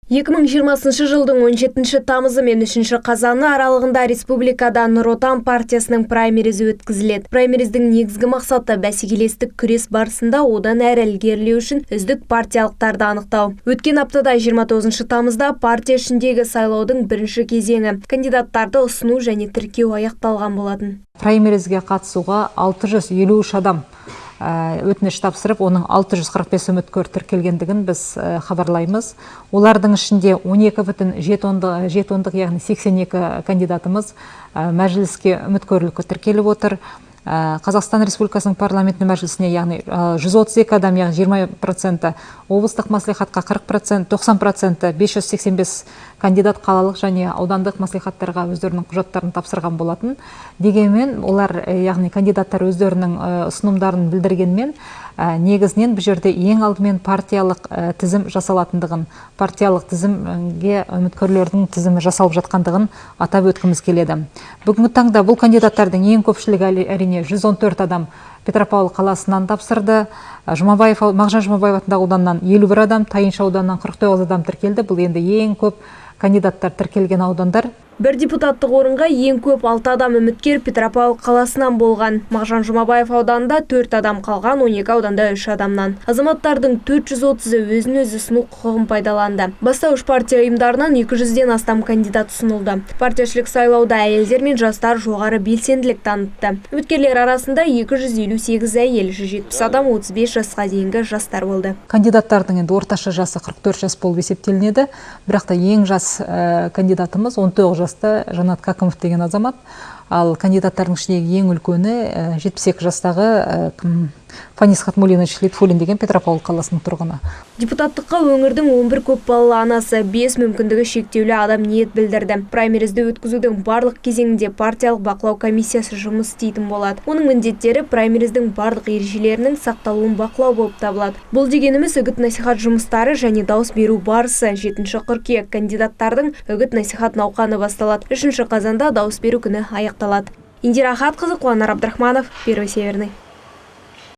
2020 жылдың 17 тамызы мен 3 қазаны аралығында республикада Нұр Отан партиясының праймеризі өткізіледі. Праймериздің негізгі мақсаты бәсекелестік күрес барысында одан әрі ілгерілеу үшін үздік партиялықтарды анықтау. Өткен аптада 29 тамызда партия ішіндегі сайлаудың бірінші кезеңі кандидаттарды ұсыну және тіркеу аяқталған болатын. Праймеризге қатысуға 653 адам өтініш тапсырып, оның 645 үміткер тіркелгендігін біз хабарлаймыз. Олардың ішінде 12,7, яғни 82 кандидатымыз мәжіліске үміткерлікке тіркеліп отыр. Қазақстан Республикасының парламентінің мәжілісіне, яғни 132 адам, яғни 20%, облыстық маслихатқа 40%, 90%, 585 кандидат қалалық және аудандық маслихаттарға өздерінің құжаттарын тапсырған болатын. Дегенмен, олар, яғни кандидаттар өздерінің ұсынымдарын білдіргенмен, негізінен бұл жерде ең алдымен партиялық тізім жасалатындығын, партиялық тізімге үміткерлердің тізімі жасалып жатқандығын атап өткіміз келеді. Бүгінгі таңда бұл кандидаттардың ең көпшілігі әрине 114 адам Петропавл қаласынан тапсырды. Мағжан Жұмабаев атындағы ауданнан 51 адам, Тайынша ауданынан 49 адам тіркелді. Бұл енді ең көп кандидаттар тіркелген аудандар. Бір депутаттық орынға ең көп 6 адам үміткер Петропавл қаласынан болған. Мағжан Жұмабаев ауданында 4 адам қалған, 12 ауданда 3 адамнан. Азаматтардың 430-ы өзін-өзі ұсыну құқығын пайдаланды. Бастауыш партия ұйымдарынан 200-ден астам кандидат ұсынылды. Партияшылық сайлауда әйелдер мен жастар жоғары белсенділік танытты. Үміткерлер арасында 258 әйел, 170 адам 35 жасқа дейінгі жастар болды. Кандидаттардың енді орташа жасы 44 жас болып есептелінеді. Бірақ та ең жас кандидатымыз 19 жаста Жанат Какымов деген азамат. Ал кандидаттардың ішіндегі ең үлкені 72 жастағы Фанис Хатмуллинович Литфуллин деген Петропавл қаласының тұрғыны. Депутаттыққа өңірдің 11 көпбалалы анасы 5 мүмкіндігі шектеулі адам ниет білдірді. Праймеризді өткізудің барлық кезеңінде партиялық бақылау комиссиясы жұмыс істейтін болады. Оның міндеттері праймериздің барлық ережелерінің сақталуын бақылау болып табылады. Бұл дегеніміз үгіт-насихат жұмыстары және дауыс беру барысы. 7 қыркүйек кандидаттардың үгіт-насихат науқаны басталады. 3 қазанда дауыс беру күні аяқталады. Индира Ахатқызы, Қуанар Абдрахманов, Первый Северный.